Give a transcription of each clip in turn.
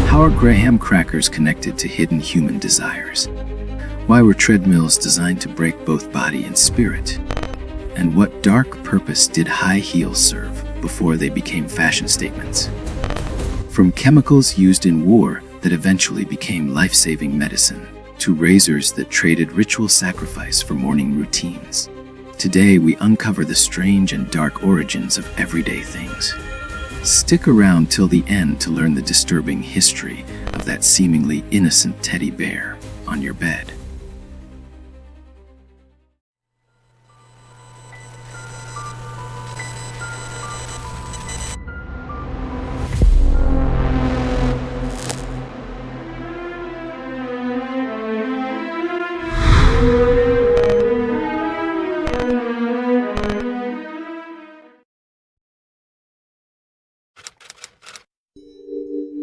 How are graham crackers connected to hidden human desires? Why were treadmills designed to break both body and spirit? And what dark purpose did high heels serve before they became fashion statements? From chemicals used in war that eventually became life-saving medicine, to razors that traded ritual sacrifice for morning routines, today we uncover the strange and dark origins of everyday things. Stick around till the end to learn the disturbing history of that seemingly innocent teddy bear on your bed.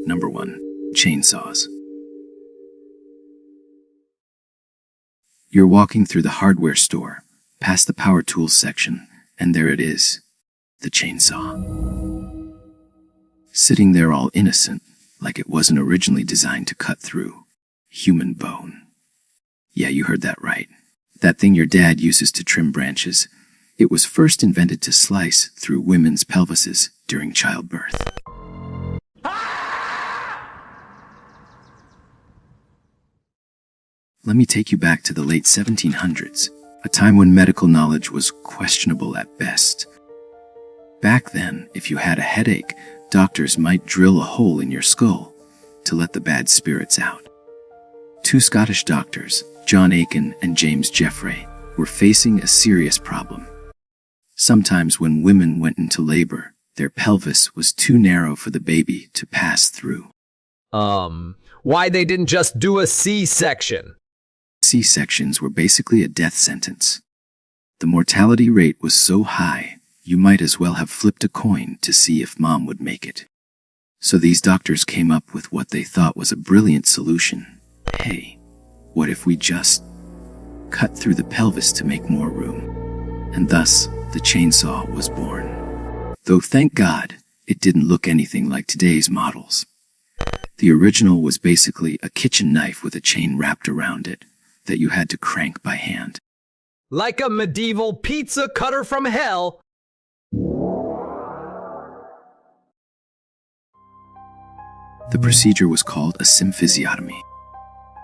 Number 1. Chainsaws. You're walking through the hardware store, past the power tools section, and there it is, the chainsaw. Sitting there all innocent, like it wasn't originally designed to cut through human bone. Yeah, you heard that right. That thing your dad uses to trim branches, it was first invented to slice through women's pelvises during childbirth. Let me take you back to the late 1700s, a time when medical knowledge was questionable at best. Back then, if you had a headache, doctors might drill a hole in your skull to let the bad spirits out. Two Scottish doctors, John Aiken and James Jeffrey, were facing a serious problem. Sometimes when women went into labor, their pelvis was too narrow for the baby to pass through. Why they didn't just do a C-section? C-sections were basically a death sentence. The mortality rate was so high, you might as well have flipped a coin to see if mom would make it. So these doctors came up with what they thought was a brilliant solution. Hey, what if we just cut through the pelvis to make more room? And thus, the chainsaw was born. Though thank God, it didn't look anything like today's models. The original was basically a kitchen knife with a chain wrapped around it that you had to crank by hand. Like a medieval pizza cutter from hell. The procedure was called a symphysiotomy.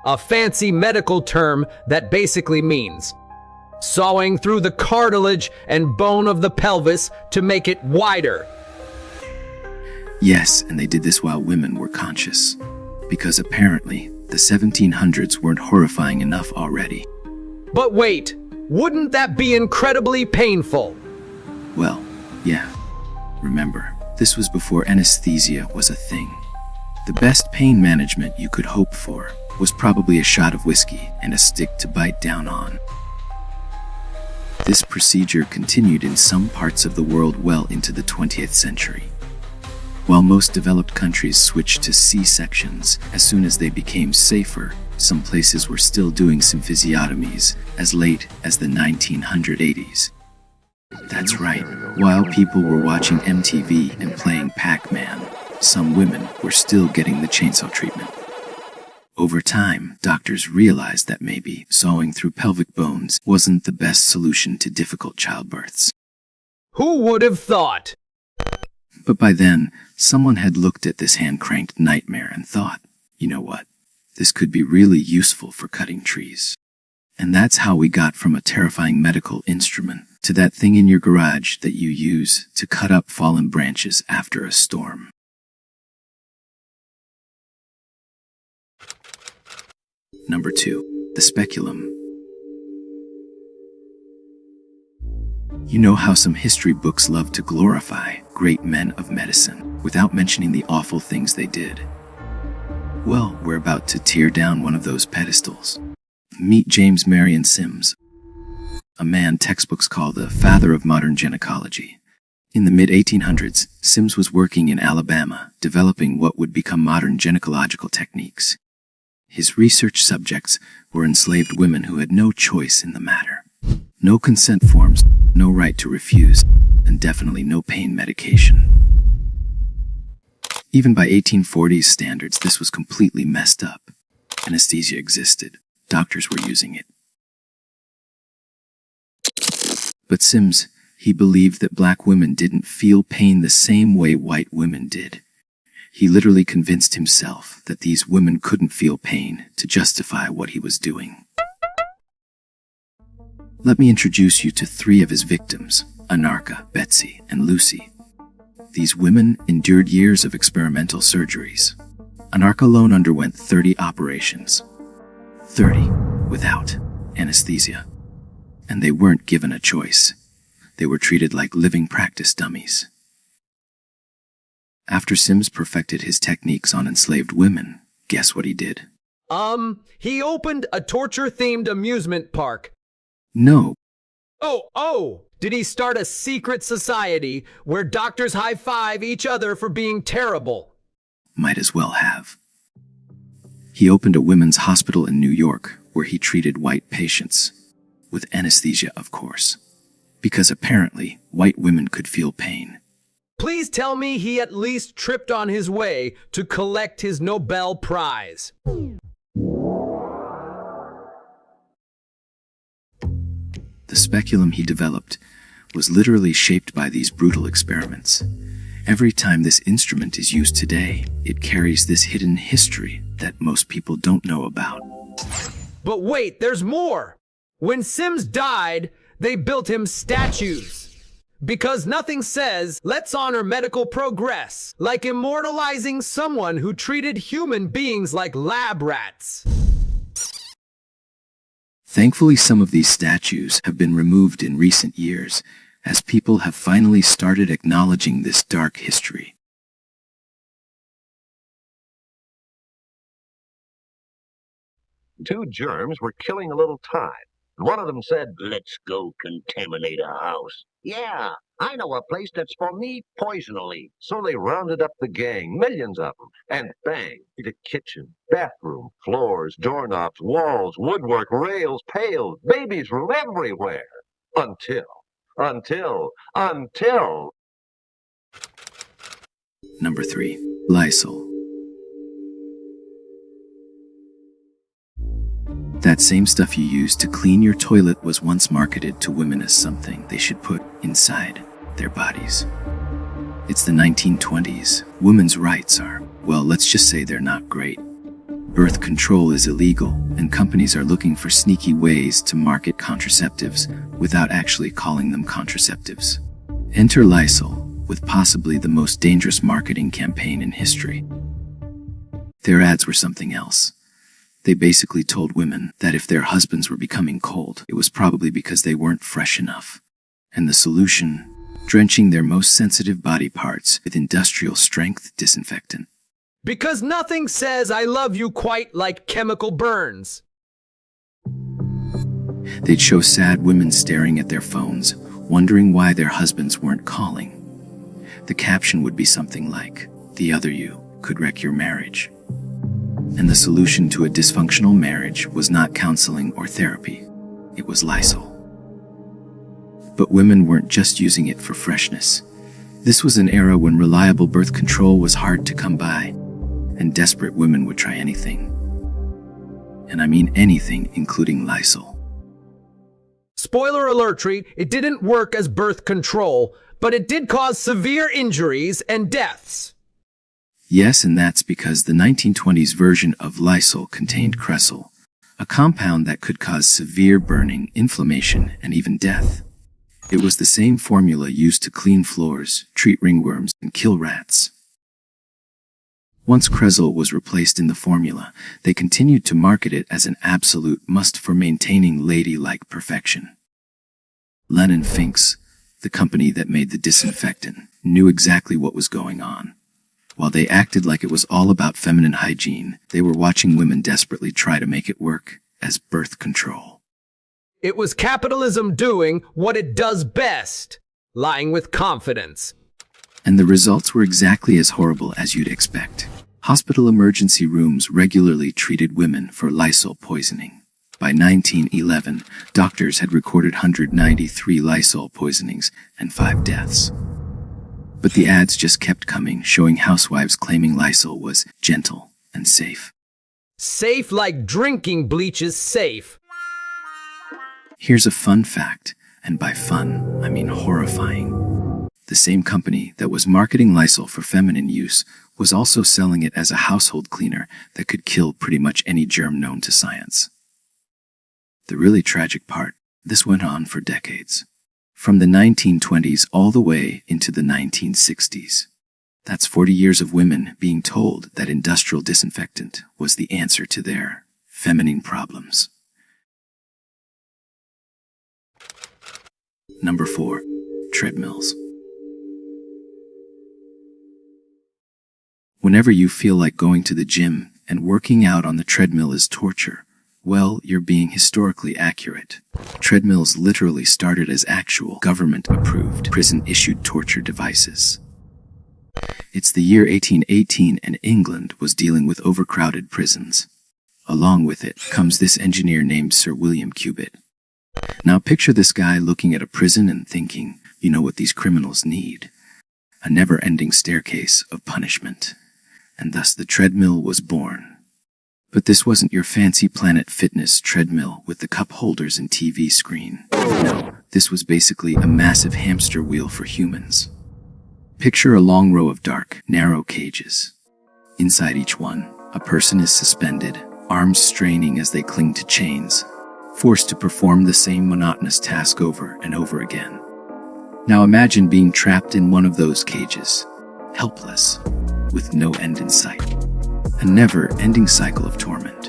A fancy medical term that basically means sawing through the cartilage and bone of the pelvis to make it wider. Yes, and they did this while women were conscious, because apparently the 1700s weren't horrifying enough already. But wait, wouldn't that be incredibly painful? Well, yeah. Remember, this was before anesthesia was a thing. The best pain management you could hope for was probably a shot of whiskey and a stick to bite down on. This procedure continued in some parts of the world well into the 20th century. While most developed countries switched to C-sections as soon as they became safer, some places were still doing symphysiotomies as late as the 1980s. That's right, while people were watching MTV and playing Pac-Man, some women were still getting the chainsaw treatment. Over time, doctors realized that maybe sawing through pelvic bones wasn't the best solution to difficult childbirths. Who would have thought? But by then, someone had looked at this hand-cranked nightmare and thought, you know what, this could be really useful for cutting trees. And that's how we got from a terrifying medical instrument to that thing in your garage that you use to cut up fallen branches after a storm. Number 2. The speculum. You know how some history books love to glorify great men of medicine without mentioning the awful things they did? Well, we're about to tear down one of those pedestals. Meet James Marion Sims, a man textbooks call the father of modern gynecology. In the mid-1800s, Sims was working in Alabama, developing what would become modern gynecological techniques. His research subjects were enslaved women who had no choice in the matter. No consent forms, no right to refuse, and definitely no pain medication. Even by 1840s standards, this was completely messed up. Anesthesia existed. Doctors were using it. But Sims, he believed that black women didn't feel pain the same way white women did. He literally convinced himself that these women couldn't feel pain to justify what he was doing. Let me introduce you to 3 of his victims, Anarcha, Betsy, and Lucy. These women endured years of experimental surgeries. Anarcha alone underwent 30 operations. 30 without anesthesia. And they weren't given a choice. They were treated like living practice dummies. After Sims perfected his techniques on enslaved women, guess what he did? He opened a torture-themed amusement park. No. Oh! Did he start a secret society where doctors high-five each other for being terrible? Might as well have. He opened a women's hospital in New York where he treated white patients. With anesthesia, of course. Because apparently, white women could feel pain. Please tell me he at least tripped on his way to collect his Nobel Prize. The speculum he developed was literally shaped by these brutal experiments. Every time this instrument is used today, it carries this hidden history that most people don't know about. But wait, there's more! When Sims died, they built him statues. Because nothing says, let's honor medical progress, like immortalizing someone who treated human beings like lab rats. Thankfully, some of these statues have been removed in recent years, as people have finally started acknowledging this dark history. Two germs were killing a little time. One of them said, "Let's go contaminate a house." "Yeah, I know a place that's for me poisonally." So they rounded up the gang, millions of them, and bang, the kitchen, bathroom, floors, doorknobs, walls, woodwork, rails, pails, baby's room, everywhere. Until. Number 3. Lysol. That same stuff you use to clean your toilet was once marketed to women as something they should put inside their bodies. It's the 1920s. Women's rights are, well, let's just say they're not great. Birth control is illegal, and companies are looking for sneaky ways to market contraceptives without actually calling them contraceptives. Enter Lysol, with possibly the most dangerous marketing campaign in history. Their ads were something else. They basically told women that if their husbands were becoming cold, it was probably because they weren't fresh enough. And the solution? Drenching their most sensitive body parts with industrial-strength disinfectant. Because nothing says I love you quite like chemical burns. They'd show sad women staring at their phones, wondering why their husbands weren't calling. The caption would be something like, "The other you could wreck your marriage." And the solution to a dysfunctional marriage was not counseling or therapy. It was Lysol. But women weren't just using it for freshness. This was an era when reliable birth control was hard to come by, and desperate women would try anything. And I mean anything, including Lysol. Spoiler alertry, it didn't work as birth control, but it did cause severe injuries and deaths. Yes, and that's because the 1920s version of Lysol contained cresol, a compound that could cause severe burning, inflammation, and even death. It was the same formula used to clean floors, treat ringworms, and kill rats. Once cresol was replaced in the formula, they continued to market it as an absolute must for maintaining ladylike perfection. Lennon Finks, the company that made the disinfectant, knew exactly what was going on. While they acted like it was all about feminine hygiene, they were watching women desperately try to make it work as birth control. It was capitalism doing what it does best, lying with confidence. And the results were exactly as horrible as you'd expect. Hospital emergency rooms regularly treated women for Lysol poisoning. By 1911, doctors had recorded 193 Lysol poisonings and 5 deaths. But the ads just kept coming, showing housewives claiming Lysol was gentle and safe. Safe like drinking bleach is safe. Here's a fun fact, and by fun, I mean horrifying. The same company that was marketing Lysol for feminine use was also selling it as a household cleaner that could kill pretty much any germ known to science. The really tragic part, this went on for decades. From the 1920s all the way into the 1960s. That's 40 years of women being told that industrial disinfectant was the answer to their feminine problems. Number 4. Treadmills. Whenever you feel like going to the gym and working out on the treadmill is torture, well, you're being historically accurate. Treadmills literally started as actual government-approved, prison-issued torture devices. It's the year 1818 and England was dealing with overcrowded prisons. Along with it comes this engineer named Sir William Cubitt. Now picture this guy looking at a prison and thinking, you know what these criminals need? A never-ending staircase of punishment. And thus the treadmill was born. But this wasn't your fancy Planet Fitness treadmill with the cup holders and TV screen. No, this was basically a massive hamster wheel for humans. Picture a long row of dark, narrow cages. Inside each one, a person is suspended, arms straining as they cling to chains, forced to perform the same monotonous task over and over again. Now imagine being trapped in one of those cages, helpless, with no end in sight. A never-ending cycle of torment.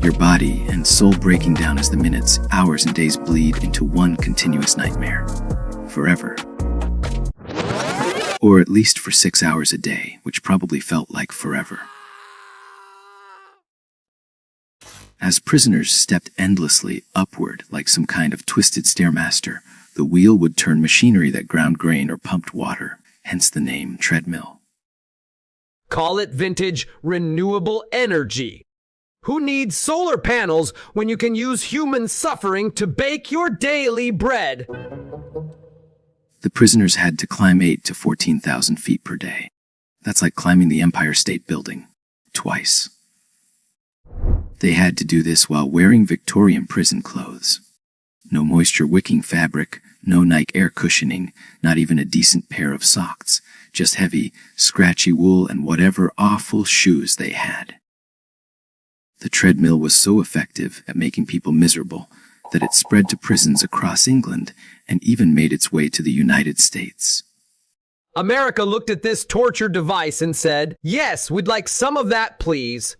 Your body and soul breaking down as the minutes, hours, and days bleed into one continuous nightmare. Forever. Or at least for 6 hours a day, which probably felt like forever. As prisoners stepped endlessly upward like some kind of twisted stairmaster, the wheel would turn machinery that ground grain or pumped water, hence the name treadmill. Call it vintage renewable energy. Who needs solar panels when you can use human suffering to bake your daily bread? The prisoners had to climb 8,000 to 14,000 feet per day. That's like climbing the Empire State Building, twice. They had to do this while wearing Victorian prison clothes. No moisture-wicking fabric, no Nike air cushioning, not even a decent pair of socks, just heavy, scratchy wool and whatever awful shoes they had. The treadmill was so effective at making people miserable that it spread to prisons across England and even made its way to the United States. America looked at this torture device and said, "Yes, we'd like some of that, please."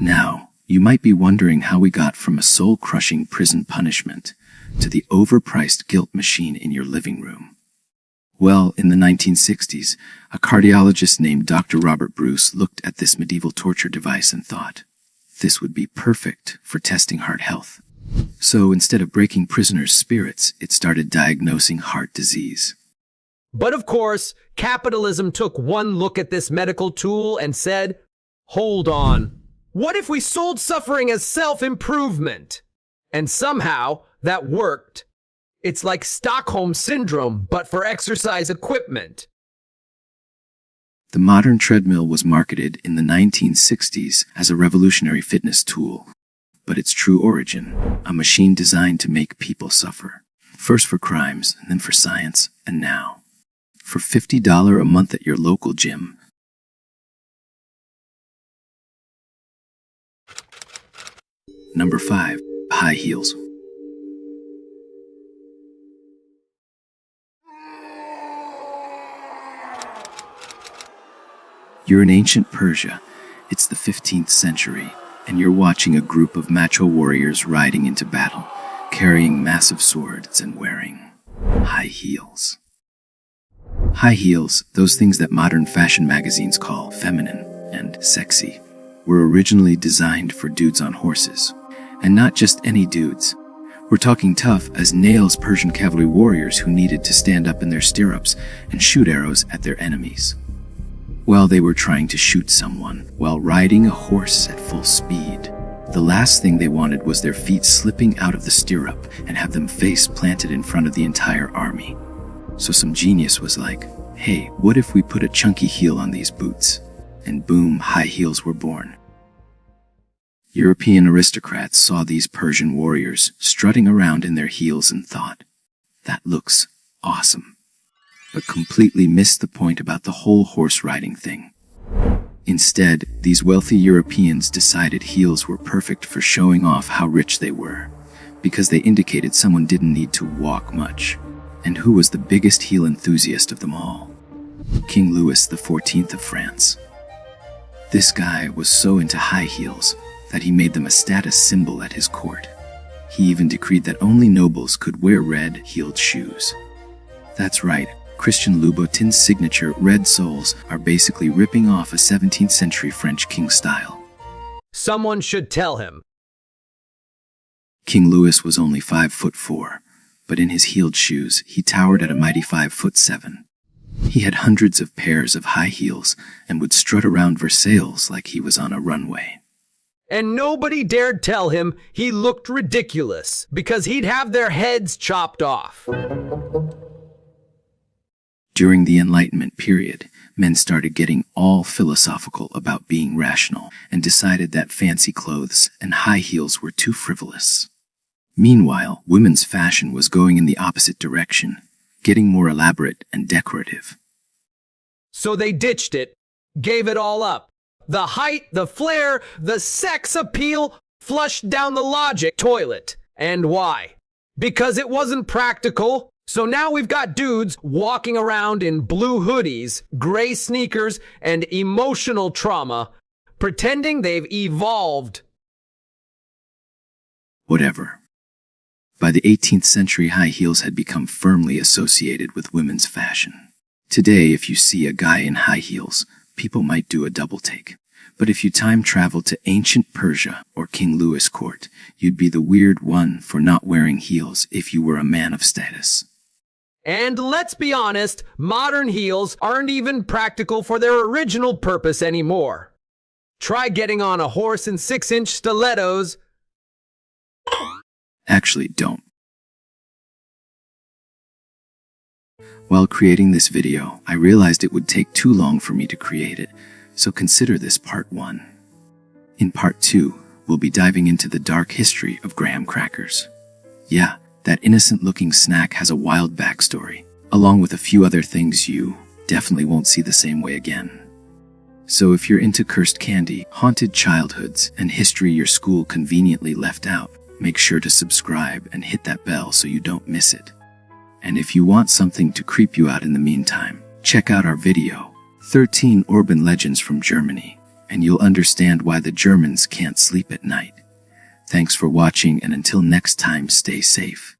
Now, you might be wondering how we got from a soul-crushing prison punishment to the overpriced guilt machine in your living room. Well, in the 1960s, a cardiologist named Dr. Robert Bruce looked at this medieval torture device and thought, this would be perfect for testing heart health. So instead of breaking prisoners' spirits, it started diagnosing heart disease. But of course, capitalism took one look at this medical tool and said, hold on. What if we sold suffering as self-improvement? And somehow, that worked. It's like Stockholm Syndrome, but for exercise equipment. The modern treadmill was marketed in the 1960s as a revolutionary fitness tool. But its true origin, a machine designed to make people suffer. First for crimes, and then for science, and now, for $50 a month at your local gym. Number 5. High heels. You're in ancient Persia. It's the 15th century, and you're watching a group of macho warriors riding into battle, carrying massive swords and wearing high heels. High heels, those things that modern fashion magazines call feminine and sexy, were originally designed for dudes on horses. And not just any dudes. We're talking tough as nails Persian cavalry warriors who needed to stand up in their stirrups and shoot arrows at their enemies. Well, they were trying to shoot someone while riding a horse at full speed. The last thing they wanted was their feet slipping out of the stirrup and have them face planted in front of the entire army. So some genius was like, hey, what if we put a chunky heel on these boots? And boom, high heels were born. European aristocrats saw these Persian warriors strutting around in their heels and thought, that looks awesome, but completely missed the point about the whole horse riding thing. Instead, these wealthy Europeans decided heels were perfect for showing off how rich they were, because they indicated someone didn't need to walk much. And who was the biggest heel enthusiast of them all? King Louis XIV of France. This guy was so into high heels that he made them a status symbol at his court. He even decreed that only nobles could wear red-heeled shoes. That's right, Christian Louboutin's signature red soles are basically ripping off a 17th century French king style. Someone should tell him. King Louis was only 5'4", but in his heeled shoes, he towered at a mighty 5'7". He had hundreds of pairs of high heels and would strut around Versailles like he was on a runway. And nobody dared tell him he looked ridiculous because he'd have their heads chopped off. During the Enlightenment period, men started getting all philosophical about being rational and decided that fancy clothes and high heels were too frivolous. Meanwhile, women's fashion was going in the opposite direction, getting more elaborate and decorative. So they ditched it, gave it all up. The height, the flair, the sex appeal, flushed down the logic toilet. And why? Because it wasn't practical. So now we've got dudes walking around in blue hoodies, gray sneakers, and emotional trauma, pretending they've evolved. Whatever. By the 18th century, high heels had become firmly associated with women's fashion. Today, if you see a guy in high heels, people might do a double take. But if you time travel to ancient Persia or King Louis' court, you'd be the weird one for not wearing heels if you were a man of status. And let's be honest, modern heels aren't even practical for their original purpose anymore. Try getting on a horse in 6-inch stilettos. Actually, don't. While creating this video, I realized it would take too long for me to create it, so consider this part 1. In part 2, we'll be diving into the dark history of graham crackers. Yeah, that innocent-looking snack has a wild backstory, along with a few other things you definitely won't see the same way again. So if you're into cursed candy, haunted childhoods, and history your school conveniently left out, make sure to subscribe and hit that bell so you don't miss it. And if you want something to creep you out in the meantime, check out our video, 13 Urban Legends from Germany, and you'll understand why the Germans can't sleep at night. Thanks for watching, and until next time, stay safe.